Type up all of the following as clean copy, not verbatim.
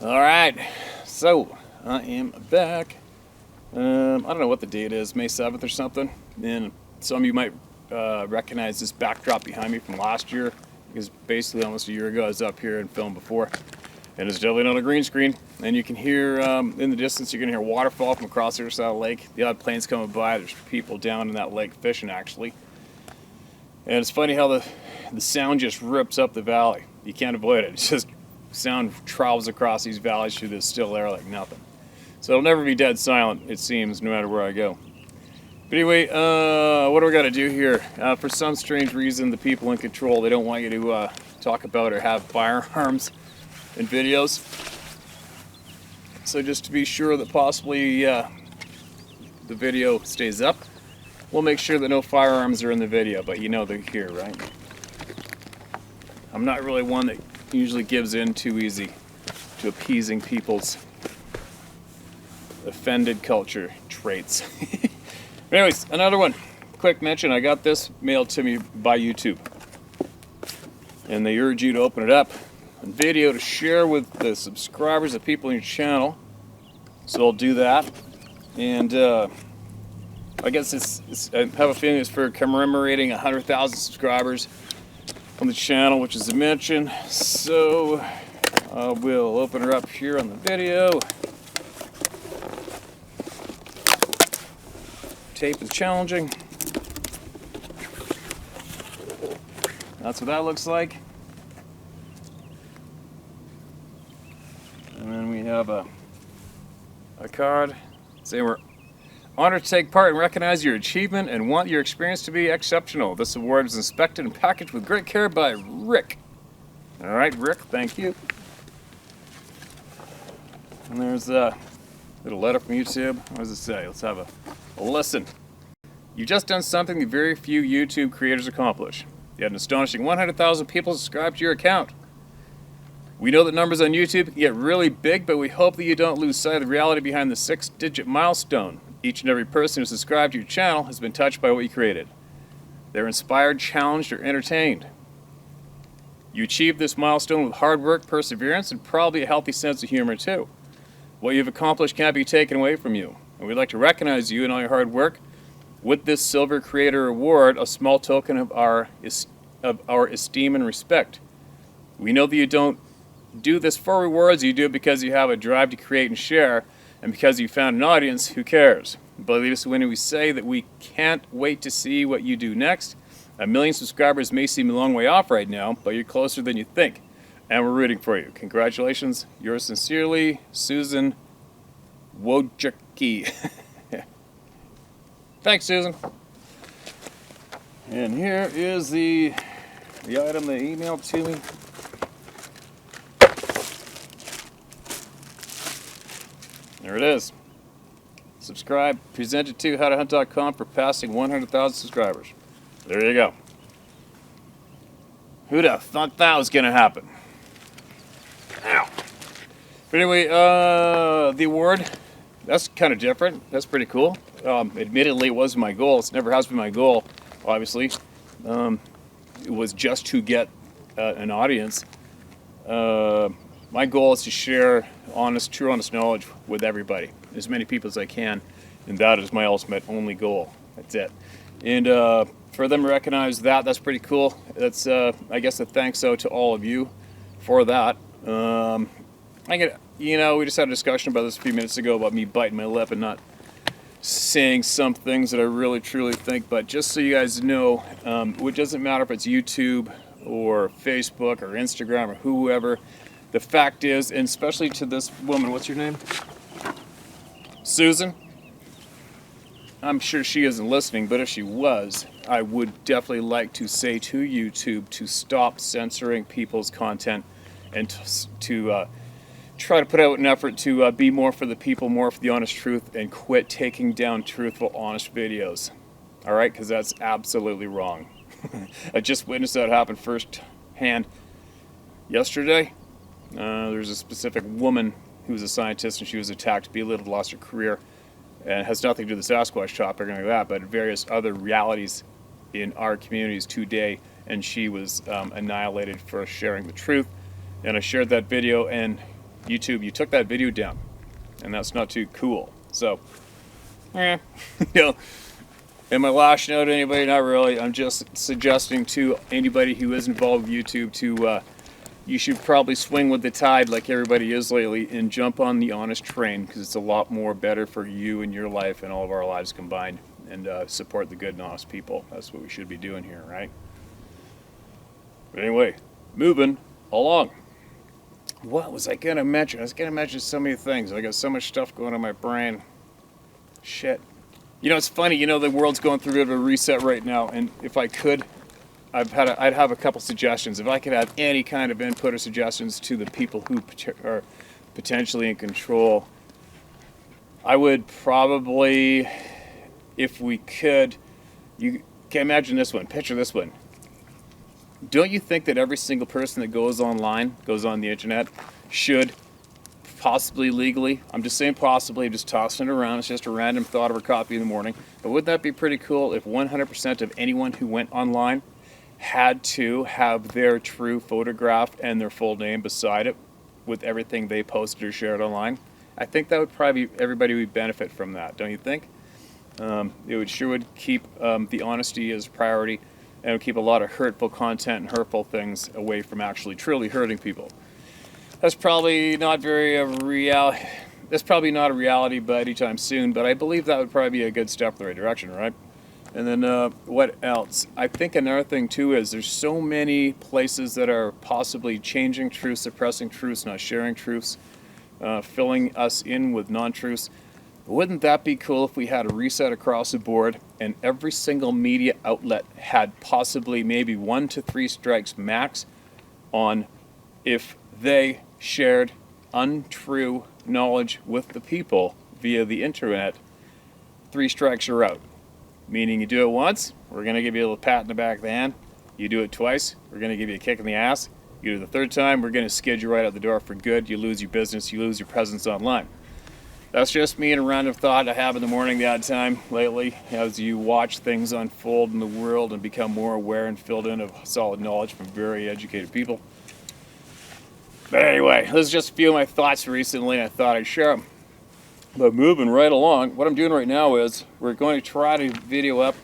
Alright, so I am back. I don't know what the date is, May 7th or something. And some of you might recognize this backdrop behind me from last year, because basically almost a year ago I was up here and filmed before. And it's definitely not a green screen. And you can hear, in the distance, you're going to hear waterfall from across the other side of the lake. The odd planes coming by, there's people down in that lake fishing actually. And it's funny how the sound just rips up the valley. You can't avoid it. It's just sound travels across these valleys through this still air like nothing. So it'll never be dead silent, it seems, no matter where I go. But anyway, what do we got to do here? For some strange reason, the people in control, they don't want you to talk about or have firearms in videos. So just to be sure that possibly the video stays up, we'll make sure that no firearms are in the video, but you know they're here, right? I'm not really one that usually gives in too easy to appeasing people's offended culture traits. Anyways, another one. Quick mention, I got this mailed to me by YouTube. And they urge you to open it up on video to share with the subscribers, the people in your channel. So I'll do that. And I guess I have a feeling it's for commemorating 100,000 subscribers on the channel, which is a mention. So we'll open her up here on the video. Tape is challenging. That's what that looks like. And then we have a card saying we're honored to take part and recognize your achievement and want your experience to be exceptional. This award is inspected and packaged with great care by Rick. All right, Rick, thank you. And there's a little letter from YouTube. What does it say? Let's have a listen. You've just done something that very few YouTube creators accomplish. You had an astonishing 100,000 people subscribe to your account. We know that numbers on YouTube can get really big, but we hope that you don't lose sight of the reality behind the 6-digit milestone. Each and every person who subscribed to your channel has been touched by what you created. They're inspired, challenged, or entertained. You achieved this milestone with hard work, perseverance, and probably a healthy sense of humor too. What you've accomplished can't be taken away from you, and we'd like to recognize you and all your hard work with this Silver Creator Award, a small token of our esteem and respect. We know that you don't do this for rewards, you do it because you have a drive to create and share, and because you found an audience who cares. Believe us when we say that we can't wait to see what you do next. 1 million subscribers may seem a long way off right now, but you're closer than you think, and we're rooting for you. Congratulations. Yours sincerely, Susan Wojcicki. Thanks, Susan. And here is the item they emailed to me. There it is. Subscribe, presented to howtohunt.com for passing 100,000 subscribers. There you go. Who'd have thought that was going to happen? Ow. But anyway, the award, that's kind of different. That's pretty cool. Admittedly, it wasn't my goal. It never has been my goal, obviously. It was just to get an audience. My goal is to share true honest knowledge with everybody, as many people as I can, and that is my ultimate only goal. That's it. And for them to recognize that, that's pretty cool. That's, I guess, a thanks out to all of you for that. We just had a discussion about this a few minutes ago about me biting my lip and not saying some things that I really truly think, but just so you guys know, it doesn't matter if it's YouTube or Facebook or Instagram or whoever. The fact is, and especially to this woman, what's your name? Susan. I'm sure she isn't listening, but if she was, I would definitely like to say to YouTube to stop censoring people's content and to try to put out an effort to be more for the people, more for the honest truth, and quit taking down truthful, honest videos. All right? Because that's absolutely wrong. I just witnessed that happen firsthand yesterday. There's a specific woman who was a scientist, and she was attacked, belittled, lost her career, and it has nothing to do with the Sasquatch topic or anything like that, but various other realities in our communities today, and she was annihilated for sharing the truth. And I shared that video, and YouTube, you took that video down, and that's not too cool. So, you know, am I lashing out at anybody? Not really. I'm just suggesting to anybody who is involved with YouTube to, you should probably swing with the tide like everybody is lately and jump on the honest train, because it's a lot more better for you and your life and all of our lives combined, and support the good and honest people. That's what we should be doing here, right? But anyway, moving along. What was I going to mention? I was going to mention so many things. I got so much stuff going on in my brain. Shit. You know, it's funny. You know, the world's going through a bit of a reset right now, and if I could, I'd have a couple suggestions. If I could have any kind of input or suggestions to the people who are potentially in control, I would probably, if we could, you can imagine this one. Picture this one. Don't you think that every single person that goes online, goes on the internet, should possibly legally, I'm just saying possibly, I'm just tossing it around, it's just a random thought over coffee in the morning, but wouldn't that be pretty cool if 100% of anyone who went online had to have their true photograph and their full name beside it with everything they posted or shared online? I think that would probably, everybody would benefit from that, don't you think? It would keep the honesty as a priority, and it would keep a lot of hurtful content and hurtful things away from actually truly hurting people. That's probably not That's probably not a reality by anytime soon, but I believe that would probably be a good step in the right direction, right? And then what else? I think another thing too is there's so many places that are possibly changing truths, suppressing truths, not sharing truths, filling us in with non-truths. Wouldn't that be cool if we had a reset across the board and every single media outlet had possibly maybe 1 to 3 strikes max on if they shared untrue knowledge with the people via the internet? 3 strikes are out. Meaning you do it once, we're going to give you a little pat in the back of the hand. You do it twice, we're going to give you a kick in the ass. You do it the 3rd time, we're going to skid you right out the door for good. You lose your business, you lose your presence online. That's just me and a random thought I have in the morning the odd time lately as you watch things unfold in the world and become more aware and filled in of solid knowledge from very educated people. But anyway, this is just a few of my thoughts recently, and I thought I'd share them. But moving right along, what I'm doing right now is we're going to try to video up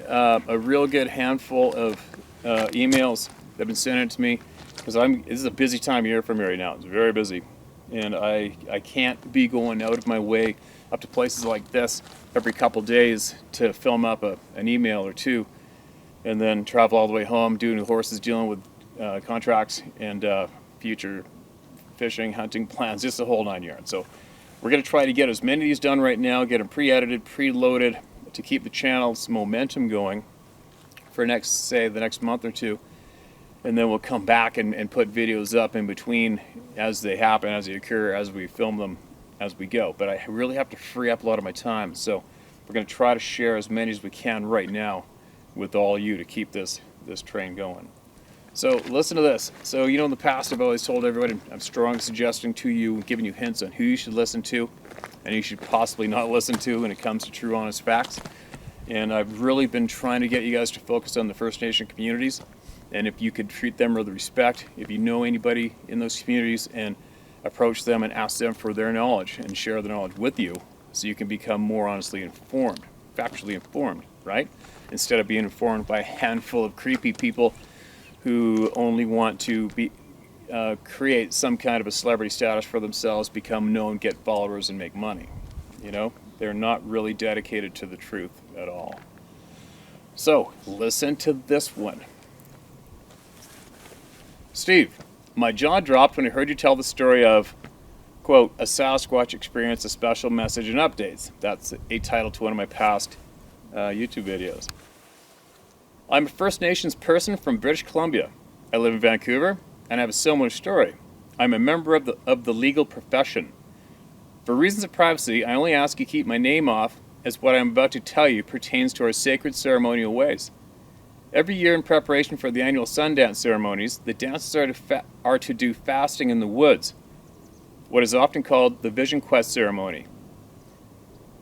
a real good handful of emails that have been sent in to me, because this is a busy time of year for me right now. It's very busy. And I can't be going out of my way up to places like this every couple days to film up an email or two and then travel all the way home, doing the horses, dealing with contracts and future fishing, hunting plans, just the whole 9 yards. So we're going to try to get as many of these done right now, get them pre-edited, pre-loaded to keep the channel's momentum going for the next month or two. And then we'll come back and put videos up in between as they happen, as they occur, as we film them, as we go. But I really have to free up a lot of my time. So we're going to try to share as many as we can right now with all you to keep this train going. So listen to this. So, you know, in the past I've always told everybody I'm strongly suggesting to you, giving you hints on who you should listen to and you should possibly not listen to when it comes to true, honest facts. And I've really been trying to get you guys to focus on the First Nation communities. And if you could treat them with respect, if you know anybody in those communities, and approach them and ask them for their knowledge and share their knowledge with you so you can become more honestly informed, factually informed, right? Instead of being informed by a handful of creepy people who only want to create some kind of a celebrity status for themselves, become known, get followers, and make money. You know, they're not really dedicated to the truth at all. So listen to this one. Steve, my jaw dropped when I heard you tell the story of, quote, a Sasquatch experience, a special message and updates. That's a title to one of my past YouTube videos. I'm a First Nations person from British Columbia. I live in Vancouver and I have a similar story. I'm a member of the legal profession. For reasons of privacy, I only ask you keep my name off, as what I'm about to tell you pertains to our sacred ceremonial ways. Every year in preparation for the annual Sundance ceremonies, the dances are to do fasting in the woods, what is often called the Vision Quest ceremony.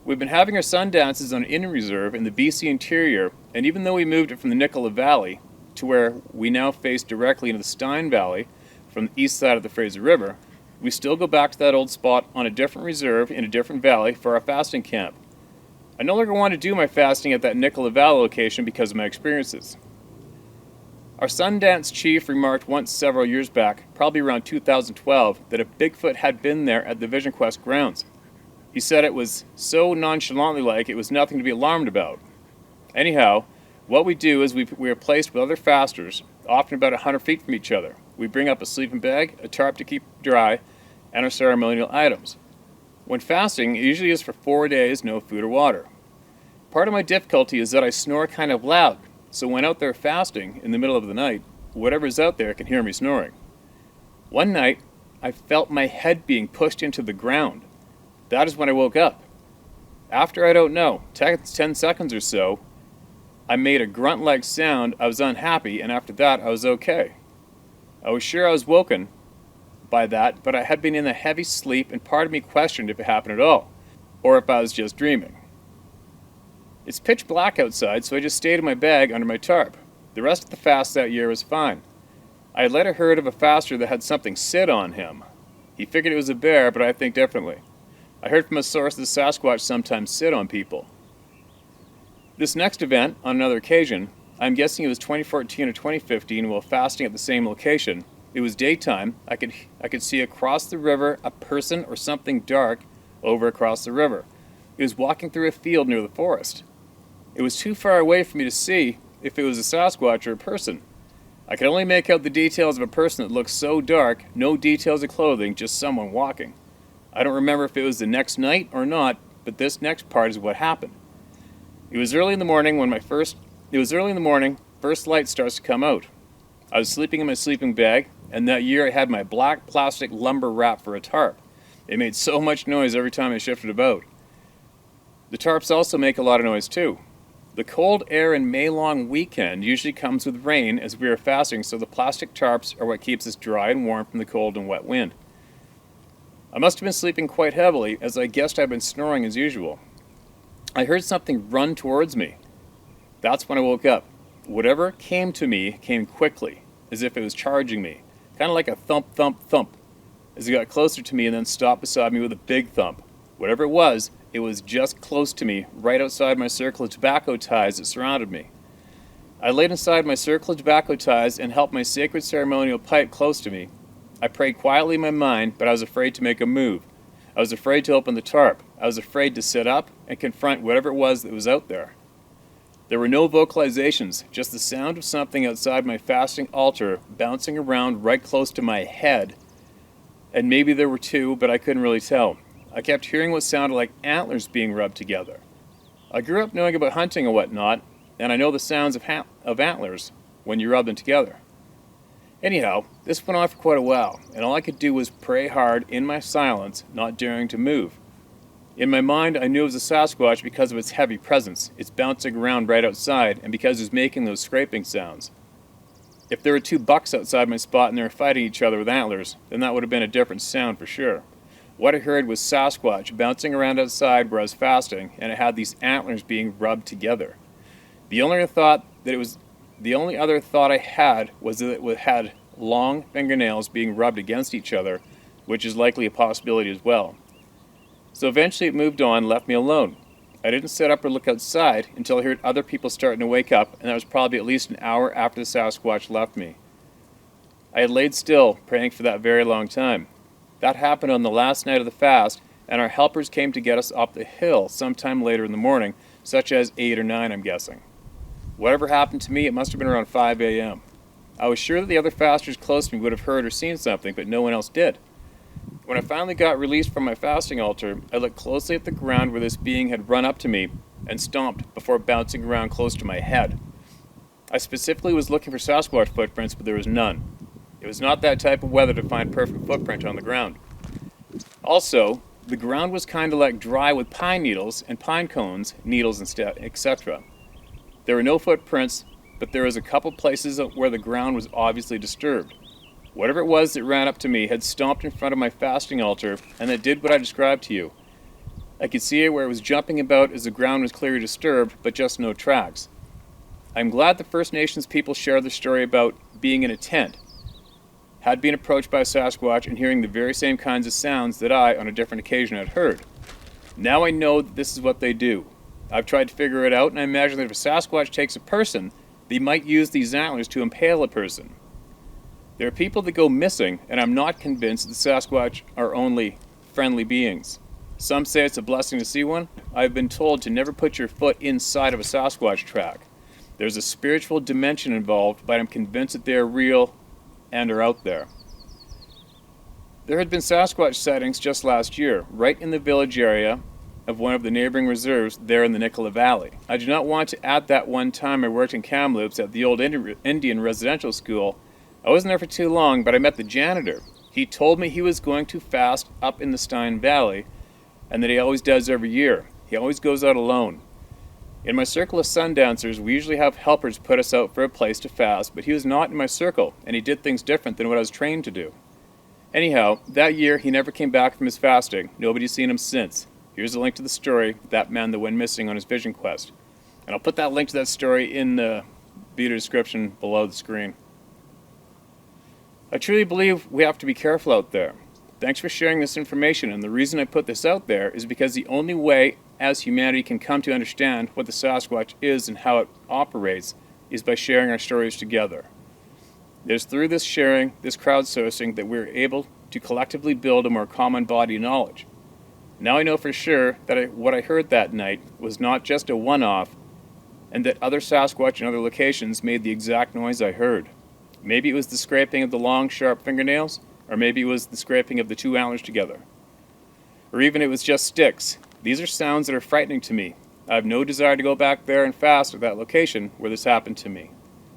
We've been having our sun dances on an Indian reserve in the BC interior, and even though we moved it from the Nicola Valley to where we now face directly into the Stein Valley from the east side of the Fraser River, We still go back to that old spot on a different reserve in a different valley for our fasting camp. I no longer want to do my fasting at that Nicola Valley location because of my experiences. Our Sundance chief remarked once several years back, probably around 2012, that a Bigfoot had been there at the Vision Quest grounds. He said it was so nonchalantly like it was nothing to be alarmed about. Anyhow, what we do is we are placed with other fasters, often about 100 feet from each other. We bring up a sleeping bag, a tarp to keep dry, and our ceremonial items. When fasting, it usually is for 4 days, no food or water. Part of my difficulty is that I snore kind of loud, so when out there fasting in the middle of the night, whatever's out there can hear me snoring. One night, I felt my head being pushed into the ground. That is when I woke up. After, I don't know, 10 seconds or so, I made a grunt-like sound. I was unhappy, and after that, I was okay. I was sure I was woken by that, but I had been in a heavy sleep, and part of me questioned if it happened at all, or if I was just dreaming. It's pitch black outside, so I just stayed in my bag under my tarp. The rest of the fast that year was fine. I had later heard of a faster that had something sit on him. He figured it was a bear, but I think differently. I heard from a source that Sasquatch sometimes sit on people. This next event, on another occasion, I'm guessing it was 2014 or 2015, while fasting at the same location. It was daytime. I could see across the river a person or something dark over across the river. It was walking through a field near the forest. It was too far away for me to see if it was a Sasquatch or a person. I could only make out the details of a person that looked so dark, no details of clothing, just someone walking. I don't remember if it was the next night or not, but this next part is what happened. It was early in the morning, first light starts to come out. I was sleeping in my sleeping bag, and that year I had my black plastic lumber wrap for a tarp. It made so much noise every time I shifted about. The tarps also make a lot of noise too. The cold air in May-long weekend usually comes with rain as we are fasting, so the plastic tarps are what keeps us dry and warm from the cold and wet wind. I must have been sleeping quite heavily, as I guessed I'd been snoring as usual. I heard something run towards me. That's when I woke up. Whatever came to me came quickly, as if it was charging me, kind of like a thump, thump, thump, as it got closer to me and then stopped beside me with a big thump. Whatever it was just close to me, right outside my circle of tobacco ties that surrounded me. I laid inside my circle of tobacco ties and held my sacred ceremonial pipe close to me. I prayed quietly in my mind, but I was afraid to make a move. I was afraid to open the tarp. I was afraid to sit up and confront whatever it was that was out there. There were no vocalizations, just the sound of something outside my fasting altar bouncing around right close to my head. And maybe there were two, but I couldn't really tell. I kept hearing what sounded like antlers being rubbed together. I grew up knowing about hunting and whatnot, and I know the sounds of antlers when you rub them together. Anyhow, this went on for quite a while, and all I could do was pray hard in my silence, not daring to move. In my mind, I knew it was a Sasquatch because of its heavy presence, its bouncing around right outside, and because it was making those scraping sounds. If there were two bucks outside my spot and they were fighting each other with antlers, then that would have been a different sound for sure. What I heard was Sasquatch bouncing around outside where I was fasting, and it had these antlers being rubbed together. The only other thought I had was that it had long fingernails being rubbed against each other, which is likely a possibility as well. So eventually it moved on and left me alone. I didn't sit up or look outside until I heard other people starting to wake up, and that was probably at least an hour after the Sasquatch left me. I had laid still, praying for that very long time. That happened on the last night of the fast, and our helpers came to get us up the hill sometime later in the morning, such as 8 or 9, I'm guessing. Whatever happened to me, it must have been around 5 a.m. I was sure that the other fasters close to me would have heard or seen something, but no one else did. When I finally got released from my fasting altar, I looked closely at the ground where this being had run up to me and stomped before bouncing around close to my head. I specifically was looking for Sasquatch footprints, but there was none. It was not that type of weather to find perfect footprint on the ground. Also, the ground was kind of like dry with pine needles and pine cones, needles instead, etc. There were no footprints, but there was a couple places where the ground was obviously disturbed. Whatever it was that ran up to me had stomped in front of my fasting altar, and that did what I described to you. I could see it where it was jumping about as the ground was clearly disturbed, but just no tracks. I'm glad the First Nations people share their story about being in a tent. had been approached by a Sasquatch and hearing the very same kinds of sounds that I, on a different occasion, had heard. Now I know that this is what they do. I've tried to figure it out, and I imagine that if a Sasquatch takes a person, they might use these antlers to impale a person. There are people that go missing, and I'm not convinced that Sasquatch are only friendly beings. Some say it's a blessing to see one. I've been told to never put your foot inside of a Sasquatch track. There's a spiritual dimension involved, but I'm convinced that they are real and are out there. There had been Sasquatch sightings just last year, right in the village area of one of the neighboring reserves there in the Nicola Valley. I do not want to add that one time I worked in Kamloops at the old Indian residential school. I wasn't there for too long, but I met the janitor. He told me he was going to fast up in the Stein Valley, and that he always does every year. He always goes out alone. In my circle of sundancers, we usually have helpers put us out for a place to fast, but he was not in my circle, and he did things different than what I was trained to do. Anyhow, that year he never came back from his fasting. Nobody's seen him since. Here's a link to the story, that man that went missing on his vision quest. And I'll put that link to that story in the video description below the screen. I truly believe we have to be careful out there. Thanks for sharing this information, and the reason I put this out there is because the only way as humanity can come to understand what the Sasquatch is and how it operates is by sharing our stories together. It is through this sharing, this crowdsourcing, that we're able to collectively build a more common body of knowledge. Now I know for sure that what I heard that night was not just a one-off, and that other Sasquatch in other locations made the exact noise I heard. Maybe it was the scraping of the long, sharp fingernails, or maybe it was the scraping of the two antlers together. Or even it was just sticks. These are sounds that are frightening to me. I have no desire to go back there and fast at that location where this happened to me.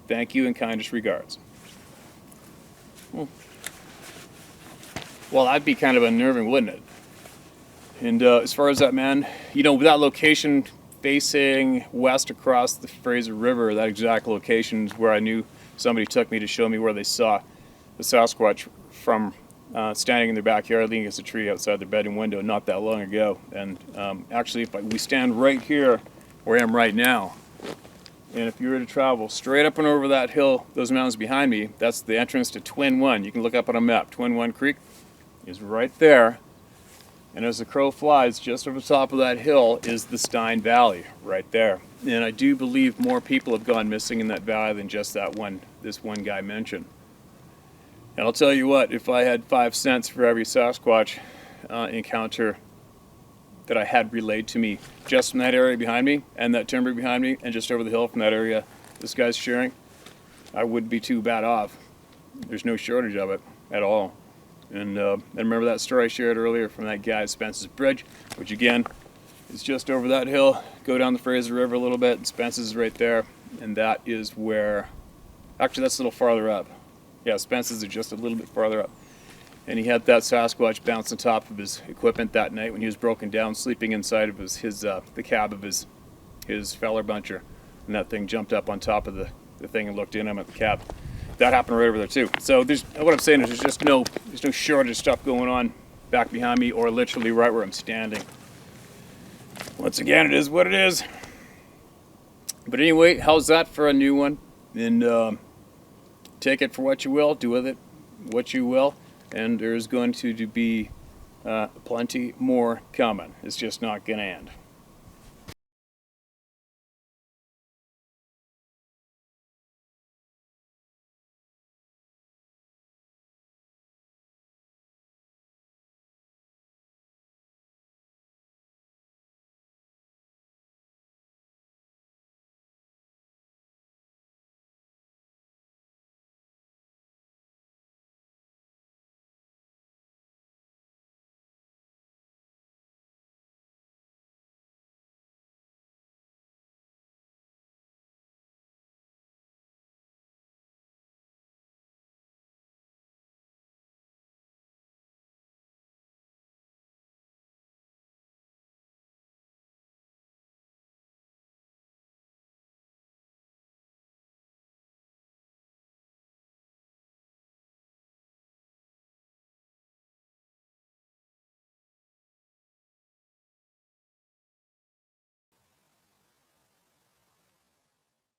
Thank you and kindest regards. Well, that'd be kind of unnerving, wouldn't it? And as far as that man, that location facing west across the Fraser River, that exact location is where I knew somebody took me to show me where they saw the Sasquatch from standing in their backyard leaning against a tree outside their bedroom window not that long ago. And actually, if we stand right here where I am right now, and if you were to travel straight up and over that hill, those mountains behind me, that's the entrance to Twin One. You can look up on a map. Twin One Creek is right there. And as the crow flies, just over the top of that hill is the Stein Valley, right there. And I do believe more people have gone missing in that valley than just this one guy mentioned. And I'll tell you what, if I had 5 cents for every Sasquatch encounter that I had relayed to me just from that area behind me, and that timber behind me, and just over the hill from that area this guy's sharing, I wouldn't be too bad off. There's no shortage of it at all. And remember that story I shared earlier from that guy at Spence's Bridge, which again is just over that hill. Go down the Fraser River a little bit, and Spence's is right there, and that is where, actually that's a little farther up. Yeah, Spence's is just a little bit farther up. And he had that Sasquatch bounce on top of his equipment that night when he was broken down, sleeping inside of the cab of his feller buncher, and that thing jumped up on top of the thing and looked in him at the cab. That happened right over there too. So what I'm saying is there's just no shortage of stuff going on back behind me or literally right where I'm standing. Once again, it is what it is. But anyway, how's that for a new one? And take it for what you will, do with it what you will, and there's going to be plenty more coming. It's just not going to end.